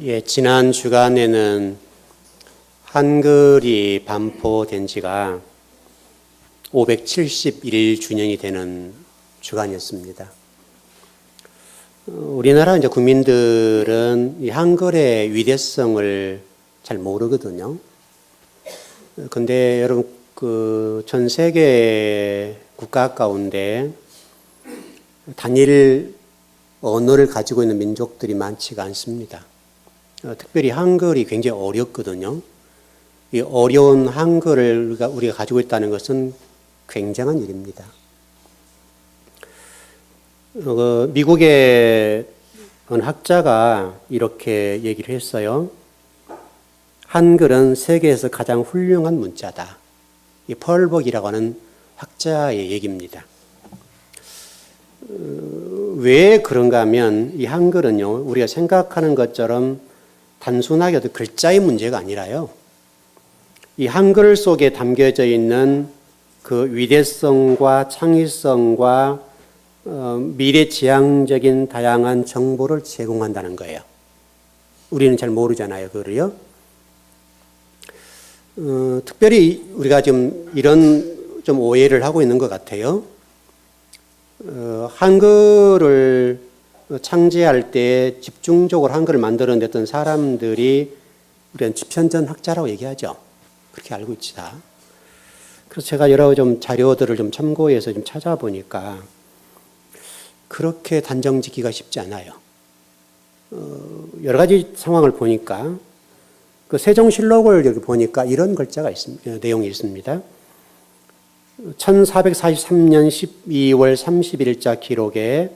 예, 지난 주간에는 한글이 반포된 지가 571주년이 되는 주간이었습니다. 우리나라 이제 국민들은 이 한글의 위대성을 잘 모르거든요. 근데 여러분, 전 세계 국가 가운데 단일 언어를 가지고 있는 민족들이 많지가 않습니다. 특별히 한글이 굉장히 어렵거든요. 이 어려운 한글을 우리가 가지고 있다는 것은 굉장한 일입니다. 미국의 어느 학자가 이렇게 얘기를 했어요. 한글은 세계에서 가장 훌륭한 문자다. 이 펄벅이라고 하는 학자의 얘기입니다. 왜 그런가 하면 이 한글은요, 우리가 생각하는 것처럼 단순하게 글자의 문제가 아니라요. 이 한글 속에 담겨져 있는 그 위대성과 창의성과 미래지향적인 다양한 정보를 제공한다는 거예요. 우리는 잘 모르잖아요, 그거를요. 특별히 우리가 좀 이런 좀 오해를 하고 있는 것 같아요. 한글을 창제할 때 집중적으로 한글을 만들어냈던 사람들이 우리는 집현전 학자라고 얘기하죠. 그렇게 알고 있지다. 그래서 제가 여러 좀 자료들을 좀 참고해서 좀 찾아보니까 그렇게 단정 짓기가 쉽지 않아요. 여러 가지 상황을 보니까 그 세종실록을 여기 보니까 이런 글자가 있습니다. 내용이 있습니다. 1443년 12월 30일자 기록에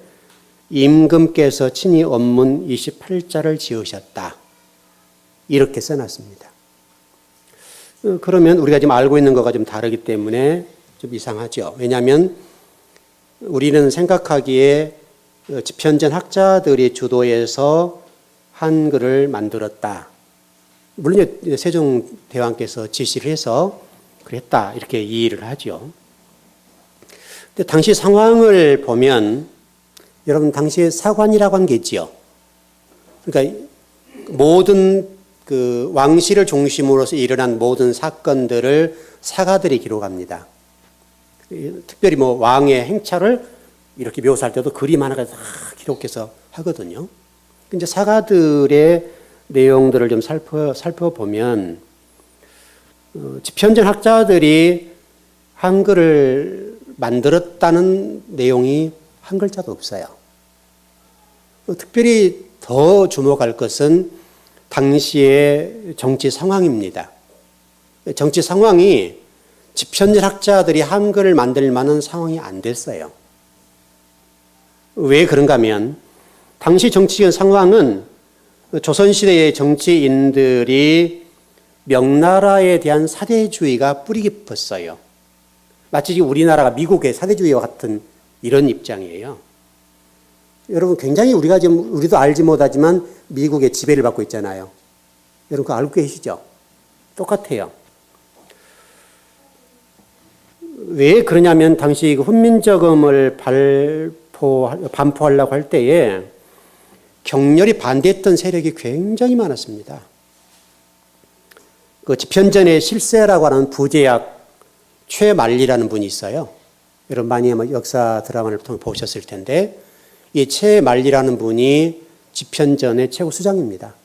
임금께서 친히 원문 28자를 지으셨다. 이렇게 써놨습니다. 그러면 우리가 지금 알고 있는 것과 좀 다르기 때문에 좀 이상하죠. 왜냐하면 우리는 생각하기에 집현전 학자들이 주도해서 한글을 만들었다. 물론 세종대왕께서 지시를 해서 그랬다. 이렇게 이해를 하죠. 근데 당시 상황을 보면 여러분 당시에 사관이라고 한 게 있지요. 그러니까 모든 그 왕실을 중심으로서 일어난 모든 사건들을 사가들이 기록합니다. 특별히 뭐 왕의 행차를 이렇게 묘사할 때도 그림 하나가 다 기록해서 하거든요. 이제 사가들의 내용들을 좀 살펴보면 집현전 학자들이 한글을 만들었다는 내용이 한 글자도 없어요. 특별히 더 주목할 것은 당시의 정치 상황입니다. 정치 상황이 집현전 학자들이 한글을 만들 만한 상황이 안 됐어요. 왜 그런가 하면 당시 정치적 상황은 조선시대의 정치인들이 명나라에 대한 사대주의가 뿌리 깊었어요. 마치 우리나라가 미국의 사대주의와 같은 이런 입장이에요. 여러분 굉장히 우리가 지금 우리도 알지 못하지만 미국의 지배를 받고 있잖아요. 여러분 그거 알고 계시죠? 똑같아요. 왜 그러냐면 당시 훈민정음을 반포하려고 할 때에 격렬히 반대했던 세력이 굉장히 많았습니다. 그 집현전의 실세라고 하는 부제약 최만리라는 분이 있어요. 여러분 많이 역사 드라마를 통해 보셨을 텐데 이 최만리라는 분이 집현전의 최고 수장입니다.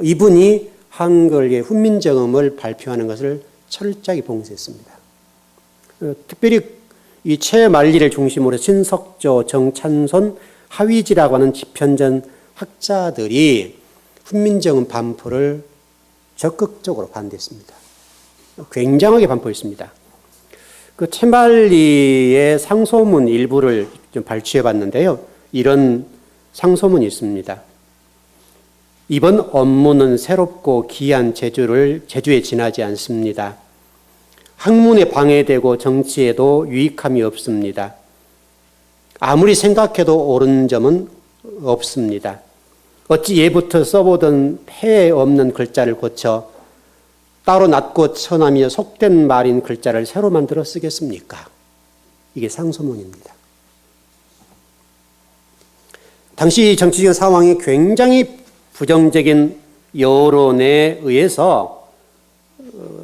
이분이 한글의 훈민정음을 발표하는 것을 철저하게 봉쇄했습니다. 특별히 이 최만리를 중심으로 신석조, 정찬손, 하위지라고 하는 집현전 학자들이 훈민정음 반포를 적극적으로 반대했습니다. 굉장하게 반포했습니다. 그 최만리의 상소문 일부를 좀 발췌해 봤는데요. 이런 상소문이 있습니다. 이번 업무는 새롭고 귀한 제주에 지나지 않습니다. 학문에 방해되고 정치에도 유익함이 없습니다. 아무리 생각해도 옳은 점은 없습니다. 어찌 예부터 써보던 폐해 없는 글자를 고쳐 따로 낮고 천하며 속된 말인 글자를 새로 만들어 쓰겠습니까? 이게 상소문입니다. 당시 정치적 상황이 굉장히 부정적인 여론에 의해서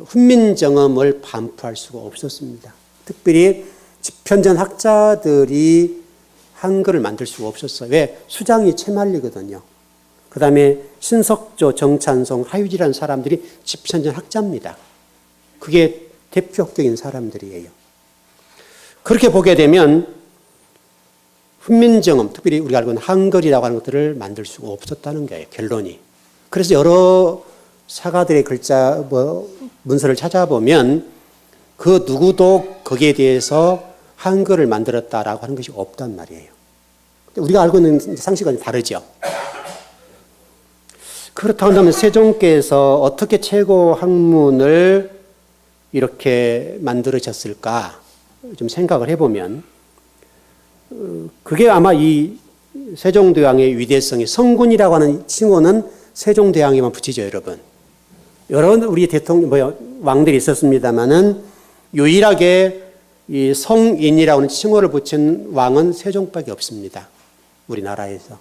훈민정음을 반포할 수가 없었습니다. 특별히 집현전 학자들이 한글을 만들 수가 없었어요. 왜? 수장이 채말리거든요. 그 다음에 신석조, 정찬송, 하유지라는 사람들이 집현전 학자입니다. 그게 대표적인 사람들이에요. 그렇게 보게 되면 훈민정음, 특별히 우리가 알고 있는 한글이라고 하는 것들을 만들 수가 없었다는 거예요. 결론이. 그래서 여러 사가들의 글자, 문서를 찾아보면 그 누구도 거기에 대해서 한글을 만들었다라고 하는 것이 없단 말이에요. 우리가 알고 있는 상식은 다르죠. 그렇다고 한다면 세종께서 어떻게 최고 학문을 이렇게 만들으셨을까 좀 생각을 해보면 그게 아마 이 세종대왕의 위대성이 성군이라고 하는 칭호는 세종대왕에만 붙이죠, 여러분. 여러 우리 왕들이 있었습니다만은 유일하게 이 성인이라고 하는 칭호를 붙인 왕은 세종밖에 없습니다. 우리나라에서.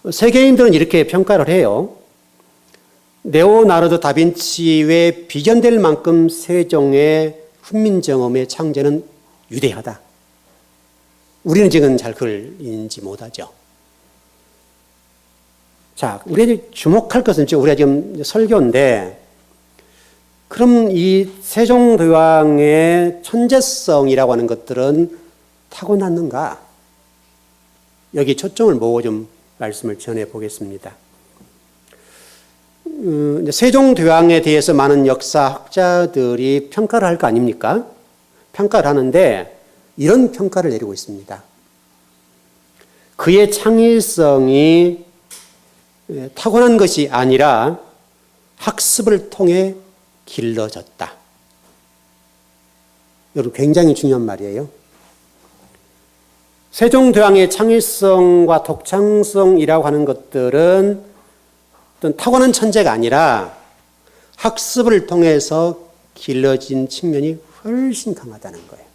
세계인들은 이렇게 평가를 해요. 레오나르도 다빈치에 비견될 만큼 세종의 훈민정음의 창제는 위대하다. 우리는 지금 잘 그걸 인지 못하죠. 자, 우리가 주목할 것은 우리가 지금 설교인데, 그럼 이 세종대왕의 천재성이라고 하는 것들은 타고났는가? 여기 초점을 모으고 좀 말씀을 전해 보겠습니다. 세종대왕에 대해서 많은 역사학자들이 평가를 할 거 아닙니까? 평가를 하는데 이런 평가를 내리고 있습니다. 그의 창의성이 타고난 것이 아니라 학습을 통해 길러졌다. 여러분, 굉장히 중요한 말이에요. 세종대왕의 창의성과 독창성이라고 하는 것들은 어떤 타고난 천재가 아니라 학습을 통해서 길러진 측면이 훨씬 강하다는 거예요.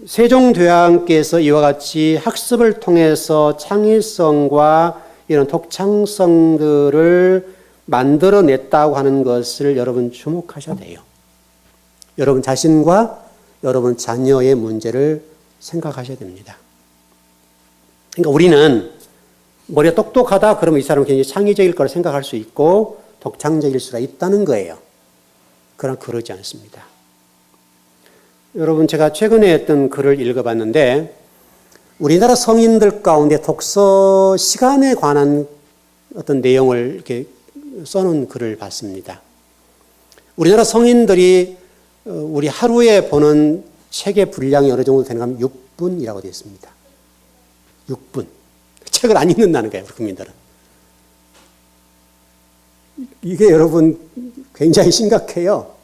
세종대왕께서 이와 같이 학습을 통해서 창의성과 이런 독창성들을 만들어냈다고 하는 것을 여러분 주목하셔야 돼요. 여러분 자신과 여러분 자녀의 문제를 생각하셔야 됩니다. 그러니까 우리는 머리가 똑똑하다 그러면 이 사람은 굉장히 창의적일 거라 생각할 수 있고 독창적일 수가 있다는 거예요. 그러나 그러지 않습니다. 여러분, 제가 최근에 했던 글을 읽어봤는데 우리나라 성인들 가운데 독서 시간에 관한 어떤 내용을 이렇게 써놓은 글을 봤습니다. 우리나라 성인들이 우리 하루에 보는 책의 분량이 어느 정도 되는가 하면 6분이라고 되어 있습니다. 6분. 책을 안 읽는다는 거예요, 국민들은. 이게 여러분 굉장히 심각해요.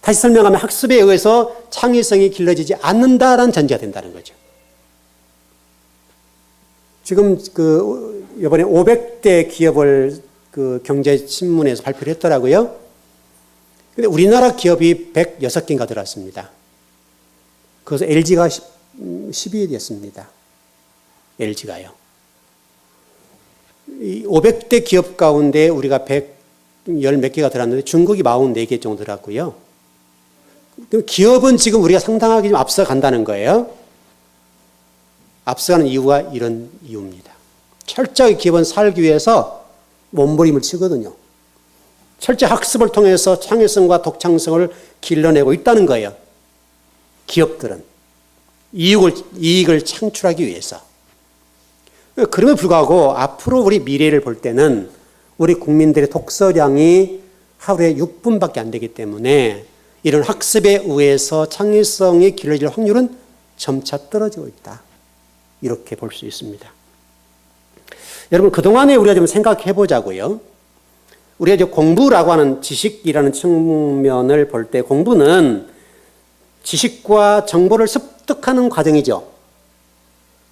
다시 설명하면 학습에 의해서 창의성이 길러지지 않는다라는 전제가 된다는 거죠. 지금 이번에 500대 기업을 경제신문에서 발표를 했더라고요. 근데 우리나라 기업이 106개인가 들어왔습니다. 그래서 LG가 10위 됐습니다. LG가요. 이 500대 기업 가운데 우리가 110 몇 개가 들어왔는데 중국이 44개 정도 들어왔고요. 기업은 지금 우리가 상당하게 좀 앞서간다는 거예요. 앞서가는 이유가 이런 이유입니다. 철저히 기업은 살기 위해서 몸부림을 치거든요. 철저히 학습을 통해서 창의성과 독창성을 길러내고 있다는 거예요. 기업들은. 이익을 창출하기 위해서. 그럼에도 불구하고 앞으로 우리 미래를 볼 때는 우리 국민들의 독서량이 하루에 6분밖에 안 되기 때문에 이런 학습에 의해서 창의성이 길러질 확률은 점차 떨어지고 있다. 이렇게 볼 수 있습니다. 여러분, 그동안에 우리가 좀 생각해 보자고요. 우리가 이제 공부라고 하는 지식이라는 측면을 볼 때 공부는 지식과 정보를 습득하는 과정이죠.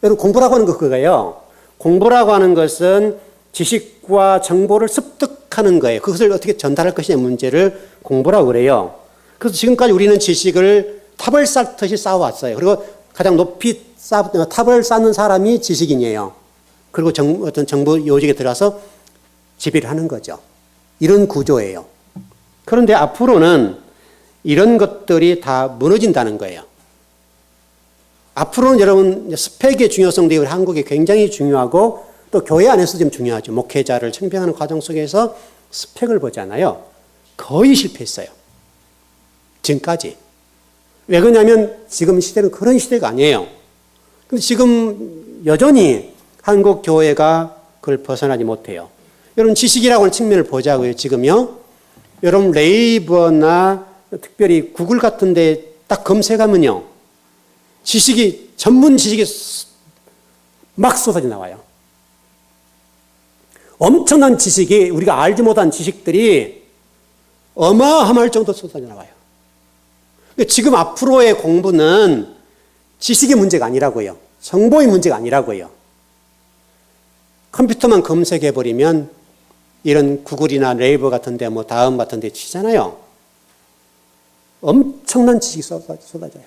여러분, 공부라고 하는 거 그거예요. 공부라고 하는 것은 지식과 정보를 습득하는 거예요. 그것을 어떻게 전달할 것이냐 문제를 공부라고 그래요. 그래서 지금까지 우리는 지식을 탑을 쌓듯이 쌓아왔어요. 그리고 가장 높이 탑을 쌓는 사람이 지식인이에요. 그리고 어떤 정부 요직에 들어가서 지배를 하는 거죠. 이런 구조예요. 그런데 앞으로는 이런 것들이 다 무너진다는 거예요. 앞으로는 여러분 스펙의 중요성도 우리 한국에 굉장히 중요하고 또 교회 안에서 좀 중요하죠. 목회자를 청빙하는 과정 속에서 스펙을 보잖아요. 거의 실패했어요. 지금까지. 왜 그러냐면 지금 시대는 그런 시대가 아니에요. 근데 지금 여전히 한국 교회가 그걸 벗어나지 못해요. 여러분 지식이라고 하는 측면을 보자고요. 지금요. 여러분 네이버나 특별히 구글 같은 데 딱 검색하면요. 전문 지식이 막 쏟아져 나와요. 엄청난 지식이 우리가 알지 못한 지식들이 어마어마할 정도로 쏟아져 나와요. 지금 앞으로의 공부는 지식의 문제가 아니라고요. 정보의 문제가 아니라고요. 컴퓨터만 검색해버리면 이런 구글이나 네이버 같은 데 다음 같은 데 치잖아요. 엄청난 지식이 쏟아져요.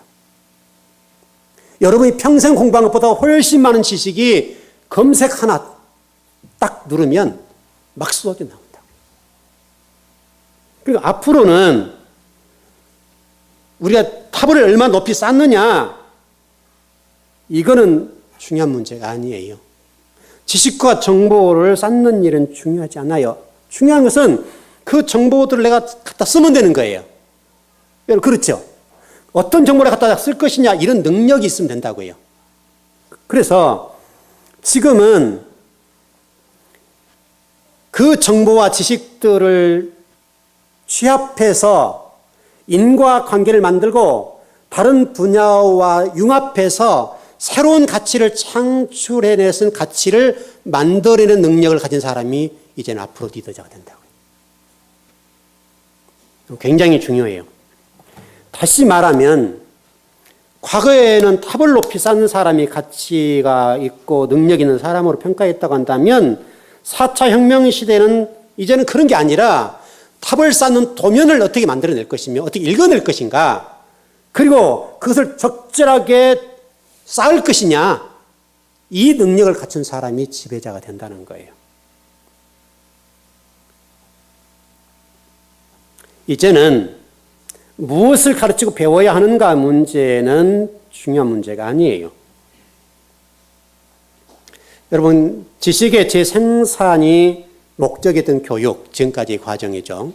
여러분이 평생 공부한 것보다 훨씬 많은 지식이 검색 하나 딱 누르면 막 쏟아져 나온다. 그리고 앞으로는 우리가 탑을 얼마나 높이 쌓느냐, 이거는 중요한 문제가 아니에요. 지식과 정보를 쌓는 일은 중요하지 않아요. 중요한 것은 그 정보들을 내가 갖다 쓰면 되는 거예요. 여러분, 그렇죠? 어떤 정보를 갖다 쓸 것이냐, 이런 능력이 있으면 된다고요. 그래서 지금은 그 정보와 지식들을 취합해서 인과관계를 만들고 다른 분야와 융합해서 새로운 가치를 창출해내는 가치를 만들어내는 능력을 가진 사람이 이제는 앞으로 리더자가 된다고요. 굉장히 중요해요. 다시 말하면 과거에는 탑을 높이 쌓는 사람이 가치가 있고 능력 있는 사람으로 평가했다고 한다면 4차 혁명 시대는 이제는 그런 게 아니라 탑을 쌓는 도면을 어떻게 만들어낼 것이며 어떻게 읽어낼 것인가, 그리고 그것을 적절하게 쌓을 것이냐, 이 능력을 갖춘 사람이 지배자가 된다는 거예요. 이제는 무엇을 가르치고 배워야 하는가 문제는 중요한 문제가 아니에요. 여러분, 지식의 재생산이 목적이었던 교육, 지금까지의 과정이죠.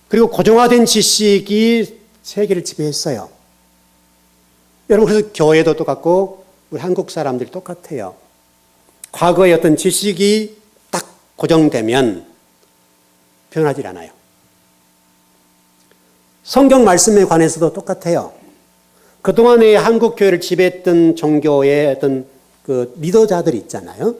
그리고 고정화된 지식이 세계를 지배했어요. 여러분, 그래서 교회도 똑같고 우리 한국 사람들이 똑같아요. 과거의 어떤 지식이 딱 고정되면 변하지 않아요. 성경 말씀에 관해서도 똑같아요. 그동안의 한국 교회를 지배했던 종교의 어떤 그 리더자들이 있잖아요.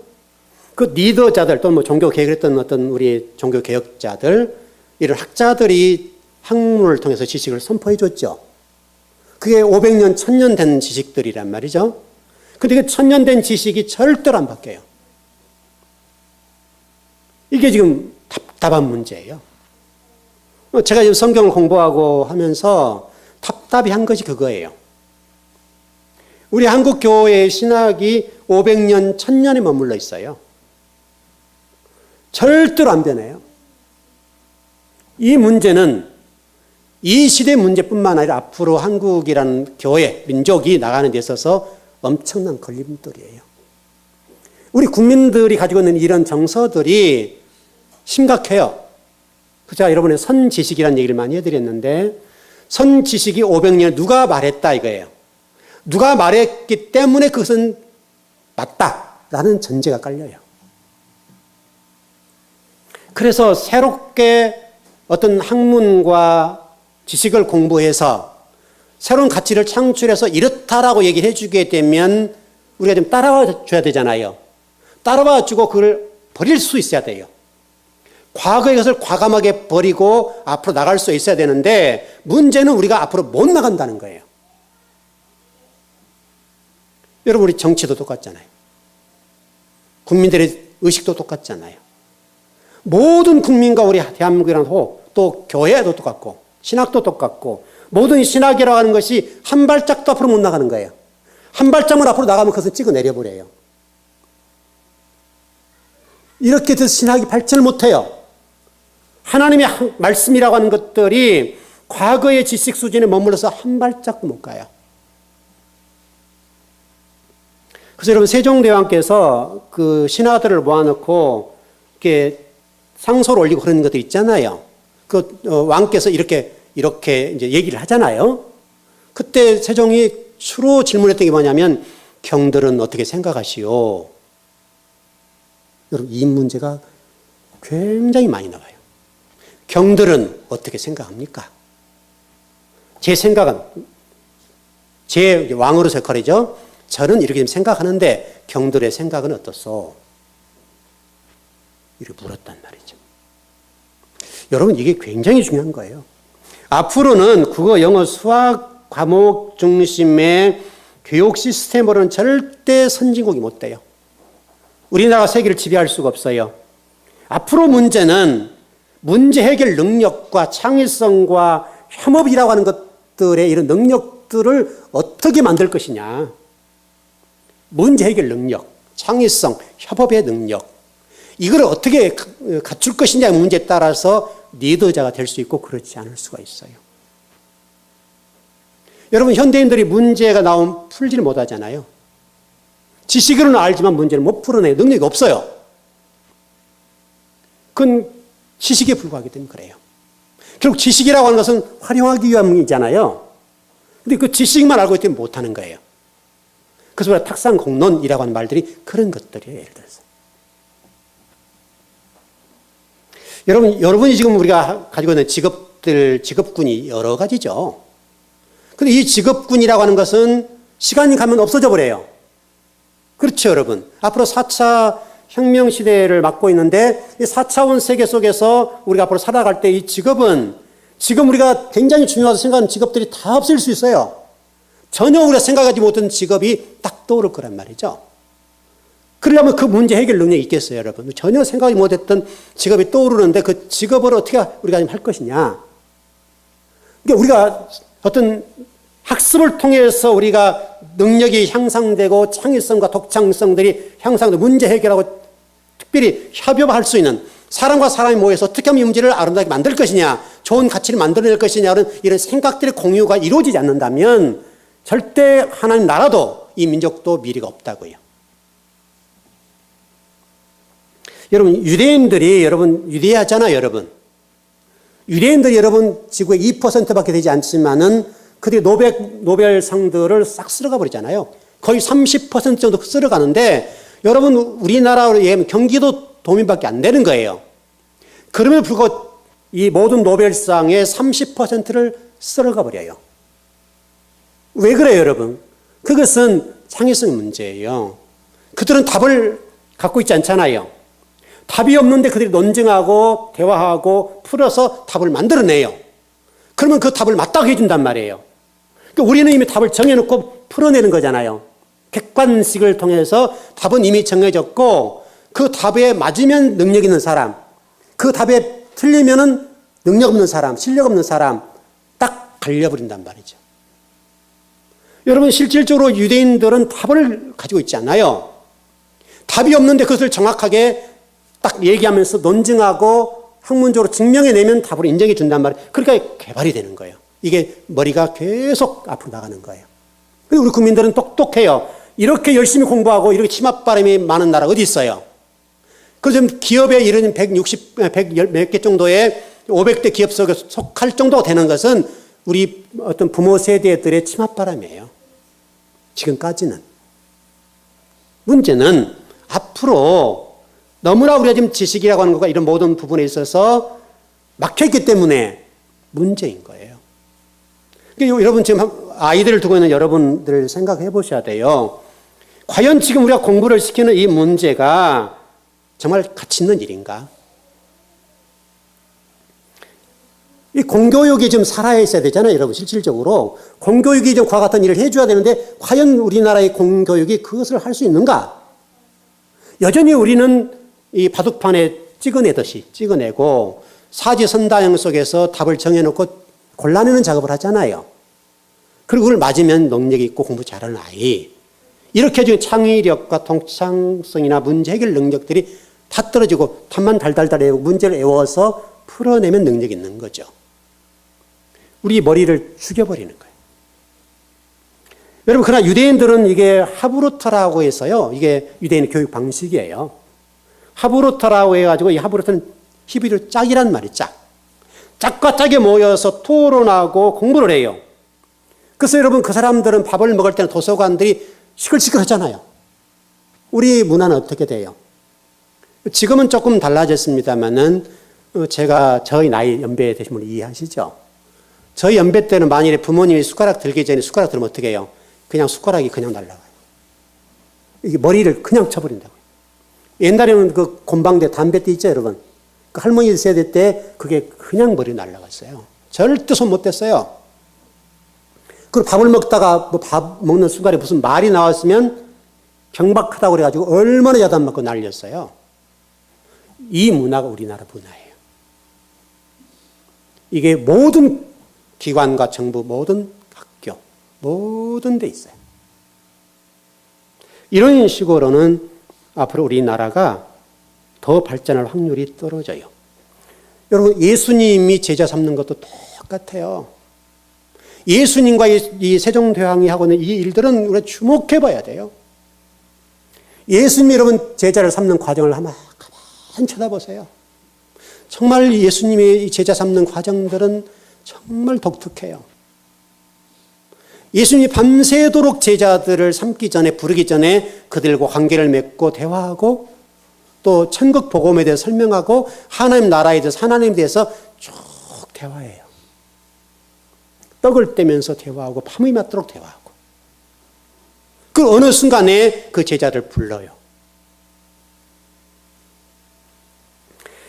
그 리더자들 또는 종교 개혁을 했던 어떤 우리 종교 개혁자들, 이런 학자들이 학문을 통해서 지식을 선포해 줬죠. 그게 500년, 1000년 된 지식들이란 말이죠. 근데 그 1000년 된 지식이 절대로 안 바뀌어요. 이게 지금 답답한 문제예요. 제가 지금 성경을 공부하고 하면서 답답한 것이 그거예요. 우리 한국 교회의 신학이 500년, 1000년에 머물러 있어요. 절대로 안 변해요. 이 문제는 이 시대 문제뿐만 아니라 앞으로 한국이라는 교회, 민족이 나가는 데 있어서 엄청난 걸림돌이에요. 우리 국민들이 가지고 있는 이런 정서들이 심각해요. 제가 여러분의 선지식이라는 얘기를 많이 해드렸는데, 선지식이 500년에 누가 말했다 이거예요. 누가 말했기 때문에 그것은 맞다라는 전제가 깔려요. 그래서 새롭게 어떤 학문과 지식을 공부해서 새로운 가치를 창출해서 이렇다라고 얘기를 해주게 되면 우리가 좀 따라와 줘야 되잖아요. 따라와 주고 그걸 버릴 수 있어야 돼요. 과거의 것을 과감하게 버리고 앞으로 나갈 수 있어야 되는데, 문제는 우리가 앞으로 못 나간다는 거예요. 여러분, 우리 정치도 똑같잖아요. 국민들의 의식도 똑같잖아요. 모든 국민과 우리 대한민국이라는 또 교회도 똑같고 신학도 똑같고, 모든 신학이라고 하는 것이 한 발짝도 앞으로 못 나가는 거예요. 한 발짝만 앞으로 나가면 그것을 찍어 내려버려요. 이렇게 해서 신학이 발전을 못해요. 하나님의 말씀이라고 하는 것들이 과거의 지식 수준에 머물러서 한 발짝도 못 가요. 그래서 여러분 세종대왕께서 그 신하들을 모아놓고 이렇게 상소를 올리고 그런 것들 있잖아요. 그 왕께서 이렇게 이제 얘기를 하잖아요. 그때 세종이 주로 질문했던 게 뭐냐면 경들은 어떻게 생각하시오? 여러분 이 문제가 굉장히 많이 나와요. 경들은 어떻게 생각합니까? 제 생각은 제 왕으로서의 거래죠. 저는 이렇게 생각하는데 경들의 생각은 어떻소? 이렇게 물었단 말이죠. 여러분 이게 굉장히 중요한 거예요. 앞으로는 국어, 영어, 수학 과목 중심의 교육 시스템으로는 절대 선진국이 못 돼요. 우리나라가 세계를 지배할 수가 없어요. 앞으로 문제는 문제 해결 능력과 창의성과 협업이라고 하는 것들의 이런 능력들을 어떻게 만들 것이냐. 문제 해결 능력, 창의성, 협업의 능력. 이걸 어떻게 갖출 것이냐의 문제에 따라서 리더자가 될 수 있고 그렇지 않을 수가 있어요. 여러분 현대인들이 문제가 나오면 풀지를 못하잖아요. 지식으로는 알지만 문제를 못 풀어내요. 능력이 없어요. 그건 지식에 불과하기 때문에 그래요. 결국 지식이라고 하는 것은 활용하기 위함이잖아요. 근데 그 지식만 알고 있으면 못하는 거예요. 그래서 우리가 탁상공론이라고 하는 말들이 그런 것들이에요. 예를 들어서. 여러분이 지금 우리가 가지고 있는 직업군이 여러 가지죠. 근데 이 직업군이라고 하는 것은 시간이 가면 없어져 버려요. 그렇죠, 여러분. 앞으로 4차 혁명 시대를 맞고 있는데 이 4차원 세계 속에서 우리가 앞으로 살아갈 때 이 직업은 지금 우리가 굉장히 중요하다고 생각하는 직업들이 다 없을 수 있어요. 전혀 우리가 생각하지 못한 직업이 딱 떠오를 거란 말이죠. 그러려면 그 문제 해결 능력이 있겠어요, 여러분. 전혀 생각하지 못했던 직업이 떠오르는데 그 직업을 어떻게 우리가 할 것이냐. 그러니까 우리가 어떤 학습을 통해서 우리가 능력이 향상되고 창의성과 독창성들이 향상되고 문제 해결하고 특별히 협업할 수 있는 사람과 사람이 모여서 어떻게 하면 이 문제를 아름답게 만들 것이냐, 좋은 가치를 만들어낼 것이냐는 이런 생각들의 공유가 이루어지지 않는다면 절대 하나님 나라도 이 민족도 미래가 없다고요. 여러분 유대인들이 유대하잖아요, 여러분. 유대인들이 여러분 지구의 2%밖에 되지 않지만은 그들이 노벨상들을 싹 쓸어가 버리잖아요. 거의 30% 정도 쓸어가는데 여러분 우리나라로 얘기하면 경기도 도민밖에 안 되는 거예요. 그럼에도 불구하고 이 모든 노벨상의 30%를 쓸어가 버려요. 왜 그래요, 여러분? 그것은 창의성의 문제예요. 그들은 답을 갖고 있지 않잖아요. 답이 없는데 그들이 논증하고 대화하고 풀어서 답을 만들어내요. 그러면 그 답을 맞다고 해준단 말이에요. 그러니까 우리는 이미 답을 정해놓고 풀어내는 거잖아요. 객관식을 통해서 답은 이미 정해졌고 그 답에 맞으면 능력 있는 사람, 그 답에 틀리면은 능력 없는 사람, 실력 없는 사람 딱 갈려버린단 말이죠. 여러분 실질적으로 유대인들은 답을 가지고 있지 않아요. 답이 없는데 그것을 정확하게 딱 얘기하면서 논증하고 학문적으로 증명해내면 답을 인정해 준단 말이에요. 그러니까 개발이 되는 거예요. 이게 머리가 계속 앞으로 나가는 거예요. 그리고 우리 국민들은 똑똑해요. 이렇게 열심히 공부하고 이렇게 치맛바람이 많은 나라 어디 있어요? 그래서 기업에 이런 100 몇 개 정도의 500대 기업 속에 속할 정도가 되는 것은 우리 어떤 부모 세대들의 치맛바람이에요. 지금까지는. 문제는 앞으로 너무나 우리가 지금 지식이라고 하는 것과 이런 모든 부분에 있어서 막혀있기 때문에 문제인 거예요. 그러니까 여러분 지금 아이들을 두고 있는 여러분들 생각해 보셔야 돼요. 과연 지금 우리가 공부를 시키는 이 문제가 정말 가치 있는 일인가? 이 공교육이 좀 살아 있어야 되잖아요, 여러분. 실질적으로 공교육이 좀 그와 같은 일을 해줘야 되는데 과연 우리나라의 공교육이 그것을 할 수 있는가? 여전히 우리는 이 바둑판에 찍어내듯이 찍어내고 사지선다형 속에서 답을 정해놓고 골라내는 작업을 하잖아요. 그리고 그걸 맞으면 능력이 있고 공부 잘하는 아이. 이렇게 해주면 창의력과 통창성이나 문제 해결 능력들이 다 떨어지고 답만 달달달 외우고 문제를 외워서 풀어내면 능력이 있는 거죠. 우리 머리를 죽여버리는 거예요. 여러분, 그러나 유대인들은 이게 하브루터라고 해서요. 이게 유대인의 교육 방식이에요. 하브루터라고 해가지고 이 하브루터는 히브리어 짝이란 말이 짝. 짝과 짝이 모여서 토론하고 공부를 해요. 그래서 여러분, 그 사람들은 밥을 먹을 때는 도서관들이 시끌시끌하잖아요. 우리 문화는 어떻게 돼요? 지금은 조금 달라졌습니다만은 제가 저희 나이 연배 되신 분 이해하시죠? 저희 연배 때는 만일에 부모님이 숟가락 들기 전에 숟가락 들면 어떻게 해요? 그냥 숟가락이 그냥 날아가요. 이게 머리를 그냥 쳐버린다고요. 옛날에는 그 곤방대 담뱃대 있죠, 여러분? 그 할머니 세대 때 그게 그냥 머리 날아갔어요. 절대 손 못 댔어요. 그리고 밥을 먹다가 뭐 밥 먹는 순간에 무슨 말이 나왔으면 경박하다고 그래가지고 얼마나 야단 맞고 날렸어요. 이 문화가 우리나라 문화예요. 이게 모든 기관과 정부, 모든 학교, 모든 데 있어요. 이런 식으로는 앞으로 우리나라가 더 발전할 확률이 떨어져요. 여러분, 예수님이 제자 삼는 것도 똑같아요. 예수님과 이 세종대왕이 하고 있는 이 일들은 우리가 주목해 봐야 돼요. 예수님이 여러분 제자를 삼는 과정을 한번 가만히 쳐다보세요. 정말 예수님의 제자 삼는 과정들은 정말 독특해요. 예수님이 밤새도록 제자들을 삼기 전에, 부르기 전에 그들과 관계를 맺고 대화하고 또 천국 복음에 대해서 설명하고 하나님 나라에 대해서, 하나님에 대해서 쭉 대화해요. 떡을 떼면서 대화하고 밤이 맞도록 대화하고 그 어느 순간에 그 제자를 불러요.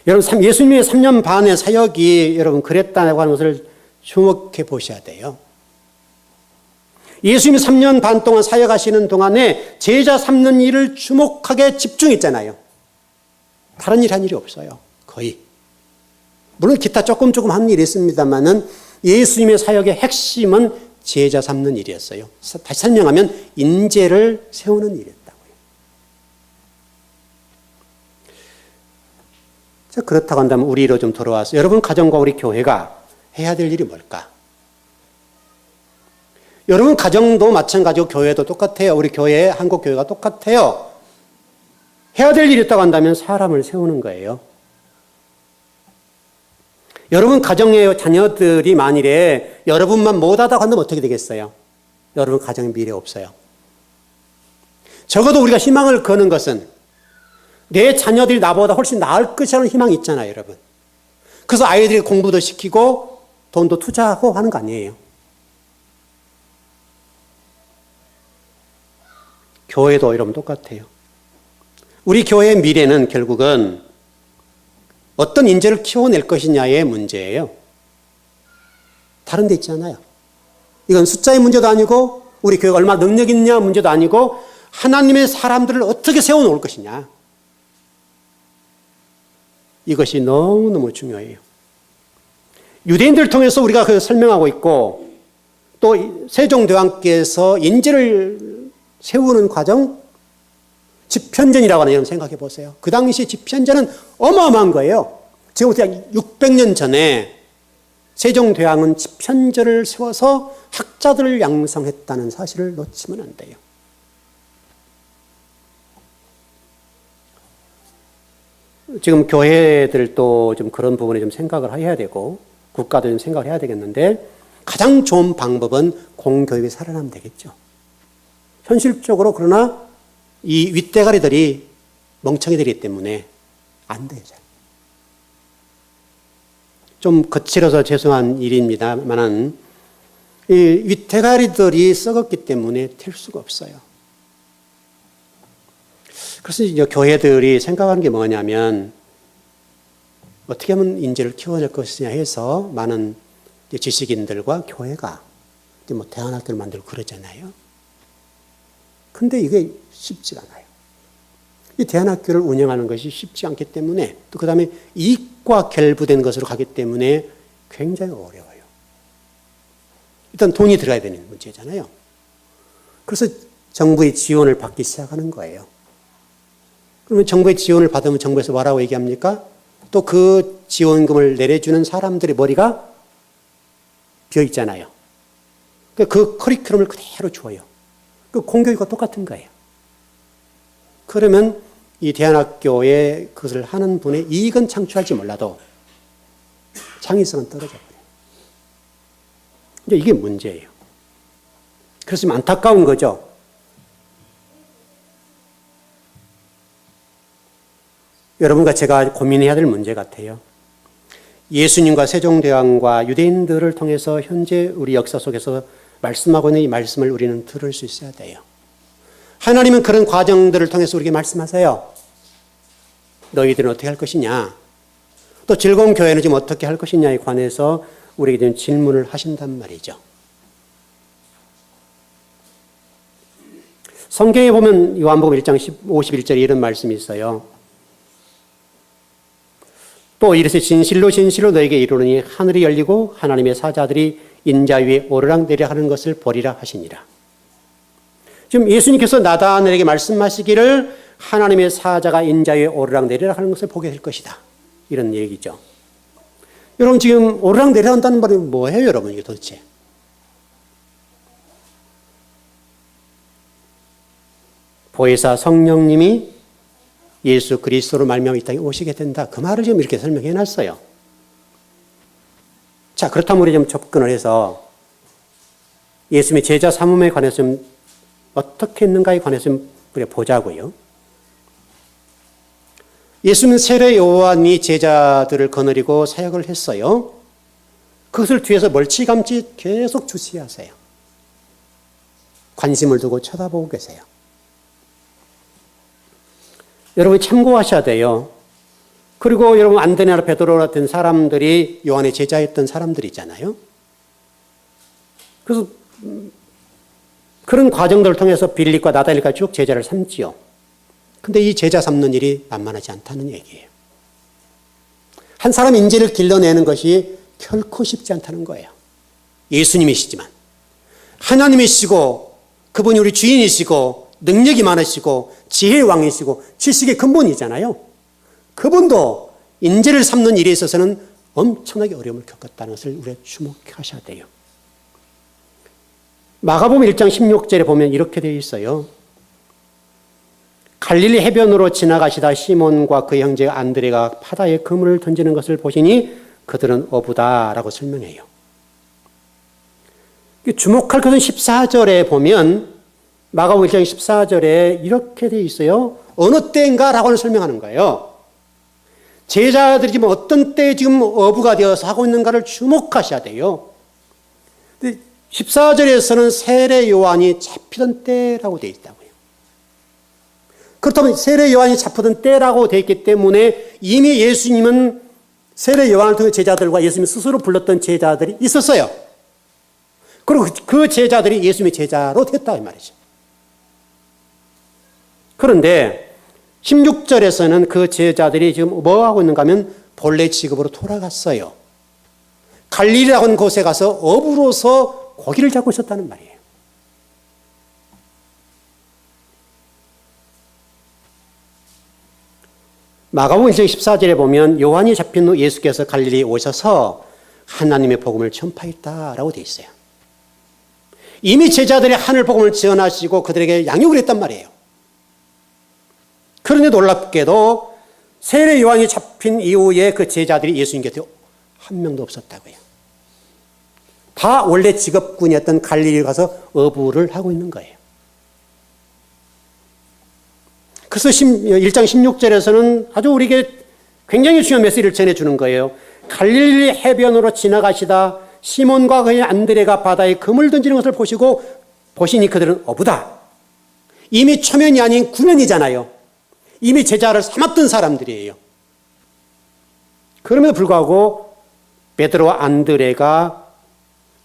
여러분, 예수님의 3년 반의 사역이 여러분 그랬다고 하는 것을 주목해 보셔야 돼요. 예수님이 3년 반 동안 사역하시는 동안에 제자 삼는 일을 주목하게 집중했잖아요. 다른 일 한 일이 없어요. 거의. 물론 기타 조금 한 일이 있습니다만은 예수님의 사역의 핵심은 제자 삼는 일이었어요. 다시 설명하면 인재를 세우는 일이었다고요. 자, 그렇다고 한다면 우리로 좀 돌아와서 여러분 가정과 우리 교회가 해야 될 일이 뭘까? 여러분 가정도 마찬가지고 교회도 똑같아요. 우리 교회, 한국 교회가 똑같아요. 해야 될 일이 있다고 한다면 사람을 세우는 거예요. 여러분 가정의 자녀들이 만일에 여러분만 못하다고 한다면 어떻게 되겠어요? 여러분 가정에 미래 없어요. 적어도 우리가 희망을 거는 것은 내 자녀들이 나보다 훨씬 나을 것이라는 희망이 있잖아요, 여러분. 그래서 아이들이 공부도 시키고 돈도 투자하고 하는 거 아니에요. 교회도 여러분 똑같아요. 우리 교회의 미래는 결국은 어떤 인재를 키워낼 것이냐의 문제예요. 다른 데 있잖아요. 이건 숫자의 문제도 아니고 우리 교회가 얼마나 능력 있냐 문제도 아니고 하나님의 사람들을 어떻게 세워놓을 것이냐. 이것이 너무너무 중요해요. 유대인들을 통해서 우리가 그 설명하고 있고 또 세종대왕께서 인재를 세우는 과정, 집현전이라고 하는 여러분 생각해 보세요. 그 당시 집현전은 어마어마한 거예요. 지금부터 약 600년 전에 세종대왕은 집현전을 세워서 학자들을 양성했다는 사실을 놓치면 안 돼요. 지금 교회들도 좀 그런 부분에 좀 생각을 해야 되고 국가도 좀 생각을 해야 되겠는데 가장 좋은 방법은 공교육이 살아나면 되겠죠. 현실적으로 그러나 이 윗대가리들이 멍청이들이기 때문에 안 돼요. 좀 거칠어서 죄송한 일입니다만은 이 윗대가리들이 썩었기 때문에 될 수가 없어요. 그래서 이제 교회들이 생각하는 게 뭐냐면 어떻게 하면 인재를 키워낼 것이냐 해서 많은 지식인들과 교회가 뭐 대안학교를 만들고 그러잖아요. 근데 이게 쉽지가 않아요. 이 대안학교를 운영하는 것이 쉽지 않기 때문에 또 그 다음에 이익과 결부된 것으로 가기 때문에 굉장히 어려워요. 일단 돈이 들어가야 되는 문제잖아요. 그래서 정부의 지원을 받기 시작하는 거예요. 그러면 정부의 지원을 받으면 정부에서 뭐라고 얘기합니까? 또 그 지원금을 내려주는 사람들의 머리가 비어 있잖아요. 그 커리큘럼을 그대로 줘요. 그 공교육과 똑같은 거예요. 그러면 이 대안학교에 그것을 하는 분의 이익은 창출할지 몰라도 창의성은 떨어져 버려요. 이제 이게 문제예요. 그래서 좀 안타까운 거죠. 여러분과 제가 고민해야 될 문제 같아요. 예수님과 세종대왕과 유대인들을 통해서 현재 우리 역사 속에서 말씀하고 있는 이 말씀을 우리는 들을 수 있어야 돼요. 하나님은 그런 과정들을 통해서 우리에게 말씀하세요. 너희들은 어떻게 할 것이냐? 또 즐거운 교회는 지금 어떻게 할 것이냐에 관해서 우리에게 지금 질문을 하신단 말이죠. 성경에 보면 요한복음 1장 51절에 이런 말씀이 있어요. 또 이르시 진실로 진실로 너에게 이르노니 하늘이 열리고 하나님의 사자들이 인자 위에 오르락내리락 하는 것을 보리라 하시니라. 지금 예수님께서 나다나엘에게 말씀하시기를 하나님의 사자가 인자 위에 오르락내리락 하는 것을 보게 될 것이다. 이런 얘기죠. 여러분 지금 오르락내리락 한다는 말이 뭐예요, 여러분 이게 도대체? 보혜사 성령님이 예수 그리스도로 말미암아 이 땅에 오시게 된다. 그 말을 지금 이렇게 설명해 놨어요. 자, 그렇다면 우리 좀 접근을 해서 예수님의 제자 삼음에 관해서 좀 어떻게 했는가에 관해서 좀 우리가 보자고요. 예수님은 세례 요한이 제자들을 거느리고 사역을 했어요. 그것을 뒤에서 멀찌감치 계속 주시하세요. 관심을 두고 쳐다보고 계세요. 여러분 참고하셔야 돼요. 그리고 여러분 안드레나 베드로 같은 사람들이 요한의 제자였던 사람들이잖아요. 그래서 그런 과정들을 통해서 빌립과 나다엘까지 쭉 제자를 삼지요. 근데 이 제자 삼는 일이 만만하지 않다는 얘기예요. 한 사람 인재를 길러내는 것이 결코 쉽지 않다는 거예요. 예수님이시지만 하나님이시고 그분이 우리 주인이시고 능력이 많으시고 지혜의 왕이시고 지식의 근본이잖아요. 그분도 인재를 삼는 일에 있어서는 엄청나게 어려움을 겪었다는 것을 우리가 주목하셔야 돼요. 마가복음 1장 16절에 보면 이렇게 되어 있어요. 갈릴리 해변으로 지나가시다 시몬과 그 형제 안드레가 바다에 그물을 던지는 것을 보시니 그들은 어부다라고 설명해요. 주목할 것은 14절에 보면 마가복음 1장 14절에 이렇게 되어 있어요. 어느 때인가라고 설명하는 거예요. 제자들이 지금 어떤 때에 지금 어부가 되어서 하고 있는가를 주목하셔야 돼요. 14절에서는 세례 요한이 잡히던 때라고 되어 있다고요. 그렇다면 세례 요한이 잡히던 때라고 되어 있기 때문에 이미 예수님은 세례 요한을 통해 제자들과 예수님 스스로 불렀던 제자들이 있었어요. 그리고 그 제자들이 예수님의 제자로 됐다 이 말이죠. 그런데 16절에서는 그 제자들이 지금 뭐 하고 있는가 하면 본래 직업으로 돌아갔어요. 갈릴리라고 하는 곳에 가서 어부로서 고기를 잡고 있었다는 말이에요. 마가복음 1장 14절에 보면 요한이 잡힌 후 예수께서 갈릴리에 오셔서 하나님의 복음을 전파했다라고 되어 있어요. 이미 제자들이 하늘 복음을 전하시고 그들에게 양육을 했단 말이에요. 그런데 놀랍게도 세례 요한이 잡힌 이후에 그 제자들이 예수님 곁에 한 명도 없었다고요. 다 원래 직업군이었던 갈릴리에 가서 어부를 하고 있는 거예요. 그래서 1장 16절에서는 아주 우리에게 굉장히 중요한 메시지를 전해주는 거예요. 갈릴리 해변으로 지나가시다 시몬과 그의 안드레가 바다에 그물 던지는 것을 보시니 그들은 어부다. 이미 초면이 아닌 구면이잖아요. 이미 제자를 삼았던 사람들이에요. 그럼에도 불구하고 베드로와 안드레가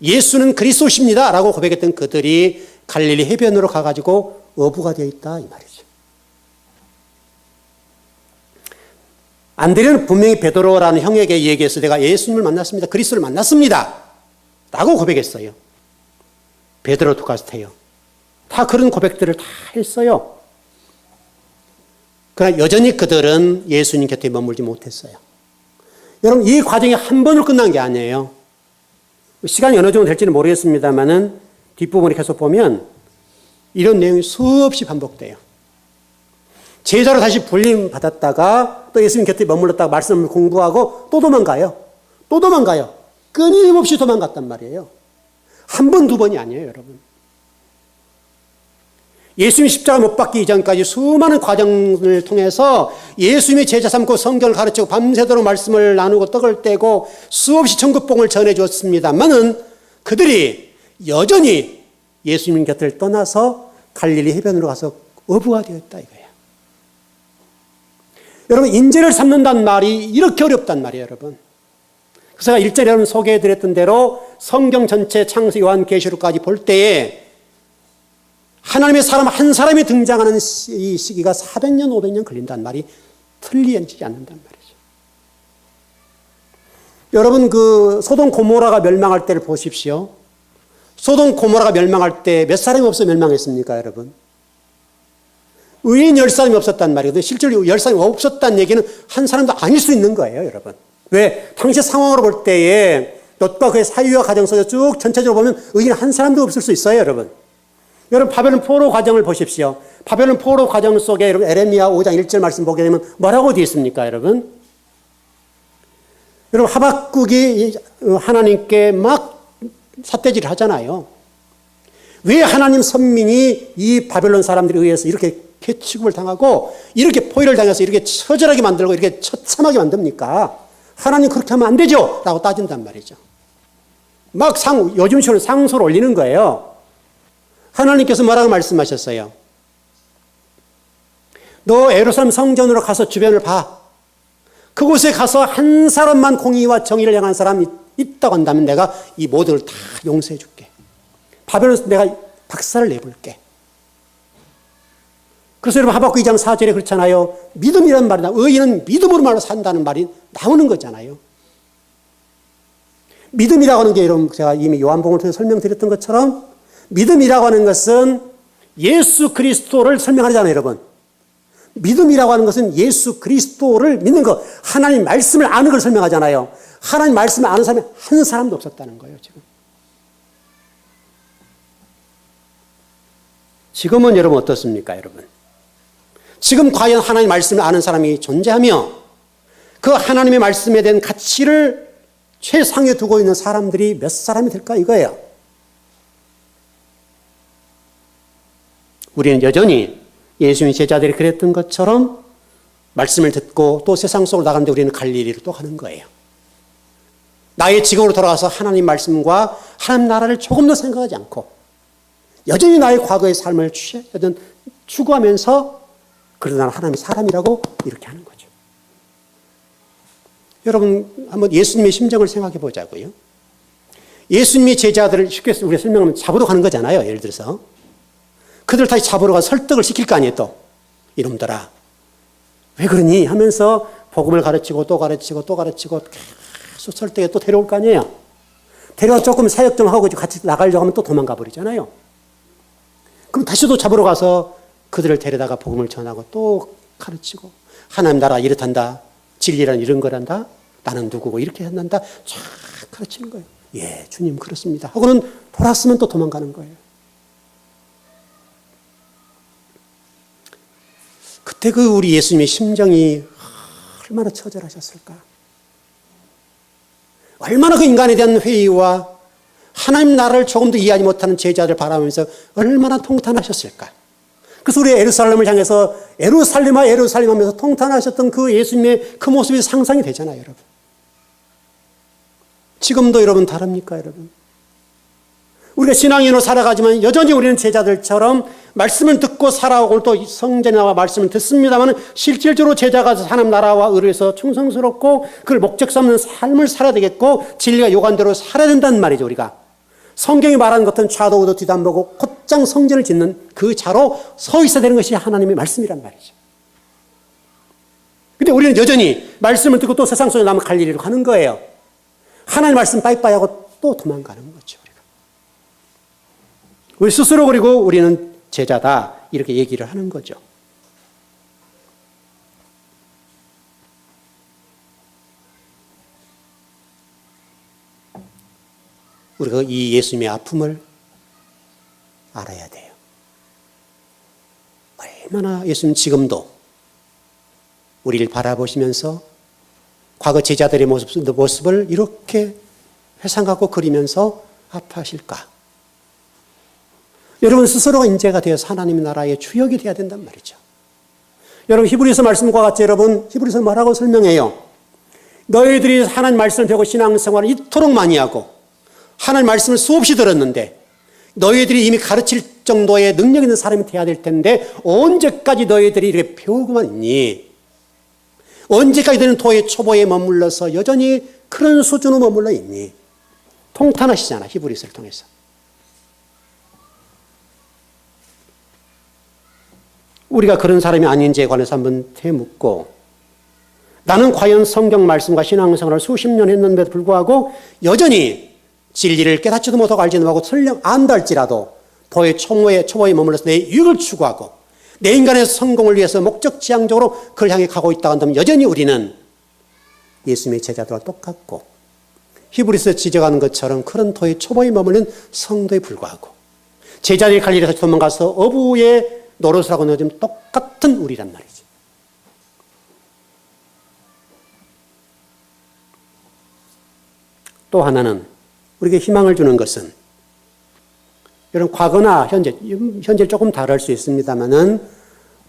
예수는 그리스도십니다 라고 고백했던 그들이 갈릴리 해변으로 가가지고 어부가 되어 있다 이 말이죠. 안드레는 분명히 베드로라는 형에게 얘기해서 내가 예수님을 만났습니다. 그리스도를 만났습니다 라고 고백했어요. 베드로 똑같아요. 다 그런 고백들을 다 했어요. 그러나 여전히 그들은 예수님 곁에 머물지 못했어요. 여러분, 이 과정이 한 번으로 끝난 게 아니에요. 시간이 어느 정도 될지는 모르겠습니다만은 뒷부분에 계속 보면 이런 내용이 수없이 반복돼요. 제자로 다시 불림 받았다가 또 예수님 곁에 머물렀다가 말씀을 공부하고 또 도망가요. 또 도망가요. 끊임없이 도망갔단 말이에요. 한 번, 두 번이 아니에요, 여러분. 예수님이 십자가 못 박기 이전까지 수많은 과정을 통해서 예수님이 제자 삼고 성경을 가르치고 밤새도록 말씀을 나누고 떡을 떼고 수없이 천국복음을 전해주었습니다만은 그들이 여전히 예수님 곁을 떠나서 갈릴리 해변으로 가서 어부가 되었다 이거예요. 여러분, 인재를 삼는다는 말이 이렇게 어렵단 말이에요, 여러분. 그래서 제가 1절에 여러분 소개해드렸던 대로 성경 전체 창세기, 요한계시록까지 볼 때에 하나님의 사람 한 사람이 등장하는 이 시기가 400년, 500년 걸린다는 말이 틀리지 않는단 말이죠. 여러분, 그 소돔 고모라가 멸망할 때를 보십시오. 소돔 고모라가 멸망할 때 몇 사람이 없어 멸망했습니까, 여러분? 의인 10사람이 없었단 말이에요. 실제로 10사람이 없었다는 얘기는 한 사람도 아닐 수 있는 거예요, 여러분. 왜? 당시 상황으로 볼 때에 롯과 그의 사위와 가정 속에 쭉 전체적으로 보면 의인 한 사람도 없을 수 있어요, 여러분. 여러분, 바벨론 포로 과정을 보십시오. 바벨론 포로 과정 속에 여러분 에레미야 5장 1절 말씀 보게 되면 뭐라고 되어 있습니까, 여러분? 여러분, 하박국이 하나님께 막 삿대질을 하잖아요. 왜 하나님 선민이 이 바벨론 사람들에 의해서 이렇게 개취급을 당하고 이렇게 포위를 당해서 이렇게 처절하게 만들고 이렇게 처참하게 만듭니까? 하나님 그렇게 하면 안 되죠! 라고 따진단 말이죠. 막 요즘처럼 상소를 올리는 거예요. 하나님께서 뭐라고 말씀하셨어요? 너 예루살렘 성전으로 가서 주변을 봐. 그곳에 가서 한 사람만 공의와 정의를 향한 사람이 있다고 한다면 내가 이 모든 걸 다 용서해 줄게. 바벨론에서 내가 박살을 내볼게. 그래서 여러분 하박국 2장 4절에 그렇잖아요. 믿음이라는 말이 의인은 믿음으로 말로 산다는 말이 나오는 거잖아요. 믿음이라고 하는 게 여러분 제가 이미 요한복음을 통해서 설명드렸던 것처럼 믿음이라고 하는 것은 예수 그리스도를 설명하잖아요, 여러분. 믿음이라고 하는 것은 예수 그리스도를 믿는 것, 하나님 말씀을 아는 걸 설명하잖아요. 하나님 말씀을 아는 사람이 한 사람도 없었다는 거예요, 지금. 지금은 여러분 어떻습니까, 여러분? 지금 과연 하나님 말씀을 아는 사람이 존재하며 그 하나님의 말씀에 대한 가치를 최상에 두고 있는 사람들이 몇 사람이 될까 이거예요. 우리는 여전히 예수님의 제자들이 그랬던 것처럼 말씀을 듣고 또 세상 속으로 나가는데 우리는 갈릴리로 또 가는 거예요. 나의 지경으로 돌아가서 하나님 말씀과 하나님 나라를 조금 더 생각하지 않고 여전히 나의 과거의 삶을 추구하면서 그래도 나는 하나님의 사람이라고 이렇게 하는 거죠. 여러분 한번 예수님의 심정을 생각해 보자고요. 예수님의 제자들을 쉽게 우리가 설명하면 잡으러 가는 거잖아요. 예를 들어서 그들 다시 잡으러 가서 설득을 시킬 거 아니에요. 또 이놈들아 왜 그러니 하면서 복음을 가르치고 또 가르치고 또 가르치고 계속 설득해 또 데려올 거 아니에요. 데려와 조금 사역 좀 하고 같이 나가려고 하면 또 도망가 버리잖아요. 그럼 다시 또 잡으러 가서 그들을 데려다가 복음을 전하고 또 가르치고 하나님 나라 이렇단다. 진리란 이런 거란다. 나는 누구고 이렇게 한단다. 쫙 가르치는 거예요. 예, 주님 그렇습니다. 하고는 돌았으면 또 도망가는 거예요. 그때 그 우리 예수님의 심정이 얼마나 처절하셨을까. 얼마나 그 인간에 대한 회의와 하나님 나라를 조금 더 이해하지 못하는 제자들 바라보면서 얼마나 통탄하셨을까. 그래서 우리 예루살렘을 향해서 예루살렘아 예루살렘 하면서 통탄하셨던 그 예수님의 그 모습이 상상이 되잖아요, 여러분. 지금도 여러분 다릅니까, 여러분? 우리가 신앙인으로 살아가지만 여전히 우리는 제자들처럼 말씀을 듣고 살아오고 또 성전에 나와 말씀을 듣습니다만 실질적으로 제자가 하나님 나라와 의로에서 충성스럽고 그걸 목적 삼는 삶을 살아야 되겠고 진리가 요구한대로 살아야 된다는 말이죠, 우리가. 성경이 말하는 것은 좌도 우도 뒤도 안 보고 곧장 성전을 짓는 그 자로 서 있어야 되는 것이 하나님의 말씀이란 말이죠. 근데 우리는 여전히 말씀을 듣고 또 세상 속에 남은 갈릴리로 가는 거예요. 하나님 말씀 빠이빠이 하고 또 도망가는 거죠. 우리 스스로 그리고 우리는 제자다 이렇게 얘기를 하는 거죠. 우리가 이 예수님의 아픔을 알아야 돼요. 얼마나 예수님 지금도 우리를 바라보시면서 과거 제자들의 모습을 이렇게 회상하고 그리면서 아파하실까? 여러분 스스로가 인재가 되어서 하나님의 나라의 주역이 되어야 된단 말이죠. 여러분 히브리서 말씀과 같이 여러분 히브리서 뭐라고 설명해요? 너희들이 하나님 말씀을 배우고 신앙생활을 이토록 많이 하고 하나님 말씀을 수없이 들었는데 너희들이 이미 가르칠 정도의 능력 있는 사람이 되어야 될 텐데 언제까지 너희들이 이렇게 배우고만 있니? 언제까지 너희는 도의 초보에 머물러서 여전히 그런 수준으로 머물러 있니? 통탄하시잖아, 히브리서를 통해서. 우리가 그런 사람이 아닌지에 관해서 한번 되묻고 나는 과연 성경 말씀과 신앙생활을 수십 년 했는데도 불구하고 여전히 진리를 깨닫지도 못하고 알지도 못하고 설령 안다 할지라도 도의 초보에 머물러서 내 유익을 추구하고 내 인간의 성공을 위해서 목적지향적으로 그를 향해 가고 있다고 한다면 여전히 우리는 예수님의 제자들과 똑같고 히브리서에 지적하는 것처럼 그런 도의 초보에 머무는 성도에 불과하고 제자들이 갈 일에서 도망가서 어부의 노릇을 하고 요즘 똑같은 우리란 말이지. 또 하나는 우리에게 희망을 주는 것은 여러분 과거나 현재 조금 다를 수 있습니다만은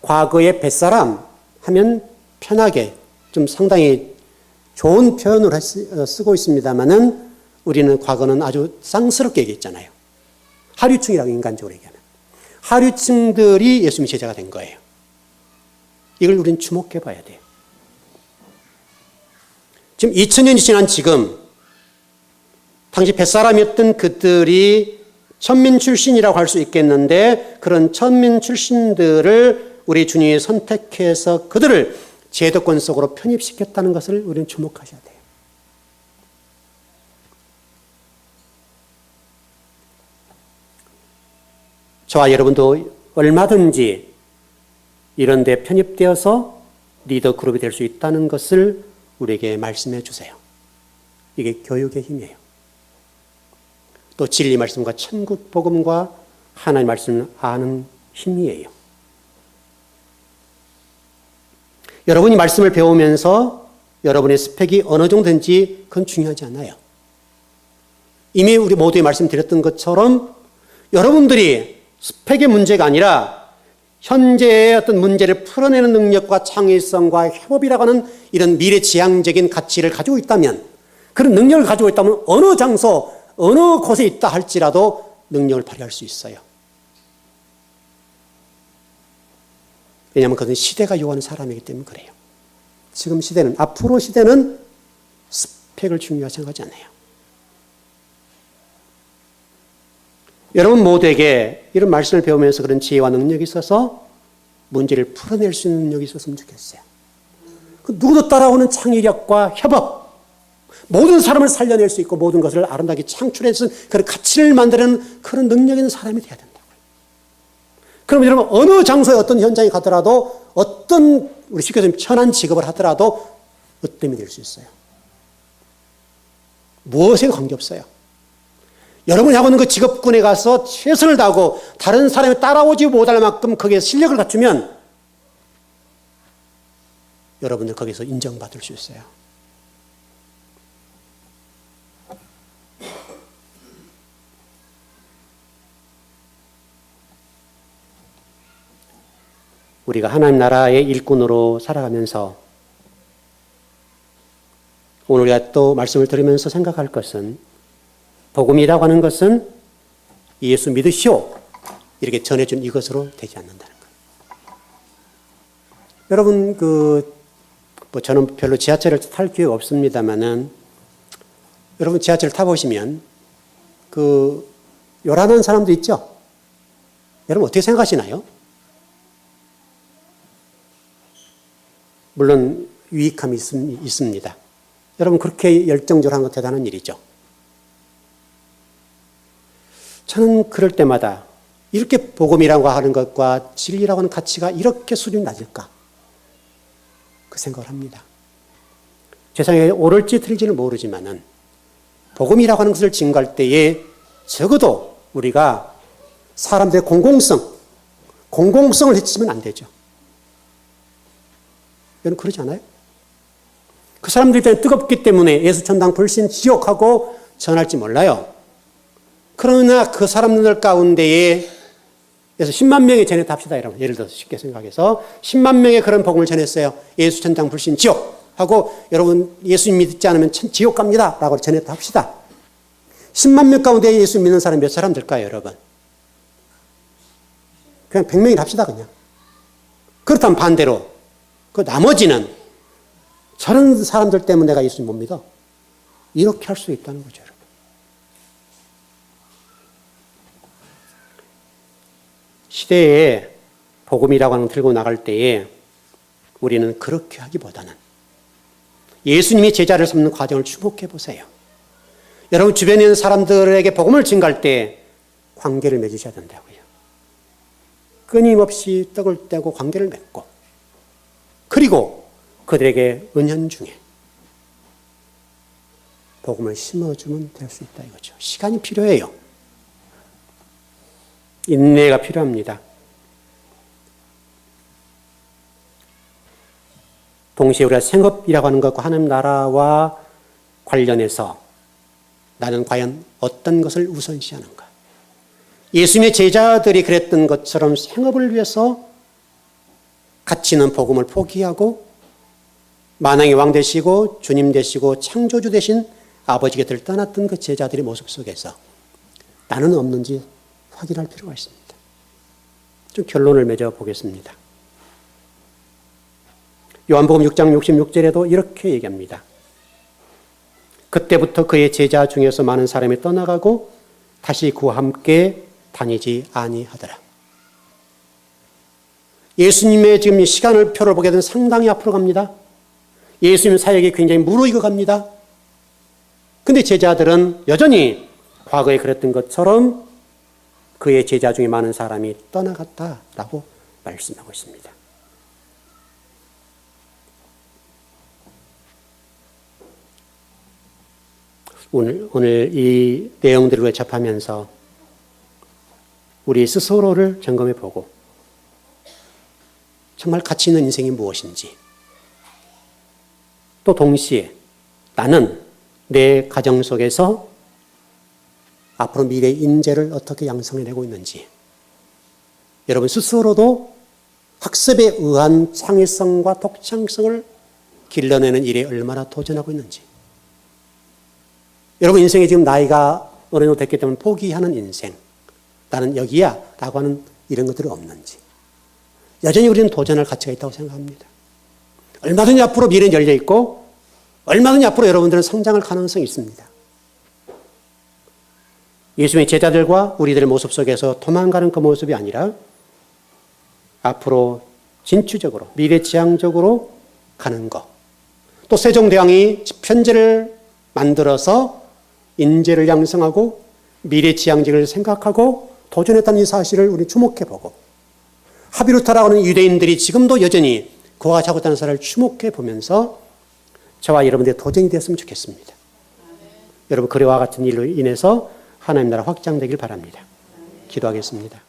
과거의 뱃사람 하면 편하게 좀 상당히 좋은 표현을 쓰고 있습니다만은 우리는 과거는 아주 쌍스럽게 얘기했잖아요. 하류층이라고 인간적으로 얘기하는. 하류층들이 예수님의 제자가 된 거예요. 이걸 우리는 주목해 봐야 돼요. 지금 2000년이 지난 지금 당시 뱃사람이었던 그들이 천민 출신이라고 할 수 있겠는데 그런 천민 출신들을 우리 주님이 선택해서 그들을 제도권 속으로 편입시켰다는 것을 우리는 주목하셔야 돼요. 저와 여러분도 얼마든지 이런 데 편입되어서 리더 그룹이 될 수 있다는 것을 우리에게 말씀해 주세요. 이게 교육의 힘이에요. 또 진리 말씀과 천국 복음과 하나님의 말씀을 아는 힘이에요. 여러분이 말씀을 배우면서 여러분의 스펙이 어느 정도인지 그건 중요하지 않아요. 이미 우리 모두에 말씀드렸던 것처럼 여러분들이 스펙의 문제가 아니라 현재의 어떤 문제를 풀어내는 능력과 창의성과 협업이라고 하는 이런 미래지향적인 가치를 가지고 있다면 그런 능력을 가지고 있다면 어느 장소 어느 곳에 있다 할지라도 능력을 발휘할 수 있어요. 왜냐하면 그것은 시대가 요하는 사람이기 때문에 그래요. 지금 시대는, 앞으로 시대는 스펙을 중요하게 생각하지 않아요. 여러분 모두에게 이런 말씀을 배우면서 그런 지혜와 능력이 있어서 문제를 풀어낼 수 있는 능력이 있었으면 좋겠어요. 그 누구도 따라오는 창의력과 협업, 모든 사람을 살려낼 수 있고 모든 것을 아름답게 창출해서 그런 가치를 만드는 그런 능력 있는 사람이 되어야 된다고요. 그럼 여러분 어느 장소에 어떤 현장에 가더라도 어떤 우리 쉽게 말하면 천한 직업을 하더라도 으뜸이 될 수 있어요. 무엇에 관계없어요. 여러분이 하고 있는 그 직업군에 가서 최선을 다하고 다른 사람이 따라오지 못할 만큼 거기에 실력을 갖추면 여러분들 거기서 인정받을 수 있어요. 우리가 하나님 나라의 일꾼으로 살아가면서 오늘 우리가 또 말씀을 들으면서 생각할 것은 복음이라고 하는 것은 예수 믿으시오 이렇게 전해준 이것으로 되지 않는다는 거예요. 여러분 저는 별로 지하철을 탈 기회가 없습니다만은 여러분 지하철 타보시면 요란한 사람도 있죠. 여러분 어떻게 생각하시나요? 물론 유익함이 있습니다. 여러분 그렇게 열정적으로 하는 건 대단한 일이죠. 저는 그럴 때마다 이렇게 복음이라고 하는 것과 진리라고 하는 가치가 이렇게 수준이 낮을까? 그 생각을 합니다. 세상에 옳을지 틀릴지는 모르지만은 복음이라고 하는 것을 증거할 때에 적어도 우리가 사람들의 공공성을 해치면 안 되죠. 여러분 그러지 않아요? 그 사람들 때문에 뜨겁기 때문에 예수 천당 불신 지옥하고 전할지 몰라요. 그러나 그 사람들 가운데에 그래서 10만 명이 전했다 합시다. 여러분 예를 들어서 쉽게 생각해서 10만 명의 그런 복음을 전했어요. 예수 천당 불신 지옥 하고 여러분 예수 믿지 않으면 지옥 갑니다 라고 전했다 합시다. 10만 명 가운데 예수 믿는 사람이 몇 사람 될까요 여러분? 그냥 100명이 합시다 그냥. 그렇다면 반대로 그 나머지는 저런 사람들 때문에 내가 예수님 못 믿어. 이렇게 할 수 있다는 거죠 여러분. 시대에 복음이라고 하는 걸 들고 나갈 때에 우리는 그렇게 하기보다는 예수님이 제자를 삼는 과정을 주목해 보세요. 여러분 주변에 있는 사람들에게 복음을 증거할 때 관계를 맺으셔야 된다고요. 끊임없이 떡을 떼고 관계를 맺고 그리고 그들에게 은연중에 복음을 심어주면 될 수 있다 이거죠. 시간이 필요해요. 인내가 필요합니다. 동시에 우리가 생업이라고 하는 것과 하나님 나라와 관련해서 나는 과연 어떤 것을 우선시하는가? 예수님의 제자들이 그랬던 것처럼 생업을 위해서 가치 있는 복음을 포기하고 만왕의 왕 되시고 주님 되시고 창조주 되신 아버지 곁을 떠났던 그 제자들의 모습 속에서 나는 없는지 확인할 필요가 있습니다. 좀 결론을 맺어 보겠습니다. 요한복음 6장 66절에도 이렇게 얘기합니다. 그때부터 그의 제자 중에서 많은 사람이 떠나가고 다시 그와 함께 다니지 아니하더라. 예수님의 지금 시간을 표를 보게 되면 상당히 앞으로 갑니다. 예수님 사역이 굉장히 무르익어 갑니다. 근데 제자들은 여전히 과거에 그랬던 것처럼 그의 제자 중에 많은 사람이 떠나갔다라고 말씀하고 있습니다. 오늘 이 내용들을 접하면서 우리 스스로를 점검해 보고 정말 가치 있는 인생이 무엇인지 또 동시에 나는 내 가정 속에서 앞으로 미래의 인재를 어떻게 양성해내고 있는지 여러분 스스로도 학습에 의한 창의성과 독창성을 길러내는 일에 얼마나 도전하고 있는지 여러분 인생에 지금 나이가 어느 정도 됐기 때문에 포기하는 인생 나는 여기야 라고 하는 이런 것들이 없는지 여전히 우리는 도전할 가치가 있다고 생각합니다. 얼마든지 앞으로 미래는 열려 있고 얼마든지 앞으로 여러분들은 성장할 가능성이 있습니다. 예수님의 제자들과 우리들의 모습 속에서 도망가는 그 모습이 아니라 앞으로 진취적으로 미래지향적으로 가는 것. 또 세종대왕이 집현제를 만들어서 인재를 양성하고 미래지향직을 생각하고 도전했다는 이 사실을 우리 주목해보고 하비루타라고 하는 유대인들이 지금도 여전히 그와 같이 하고 있다는 사실을 주목해보면서 저와 여러분들의 도전이 됐으면 좋겠습니다. 여러분 그와 같은 일로 인해서 하나님 나라 확장되길 바랍니다. 기도하겠습니다.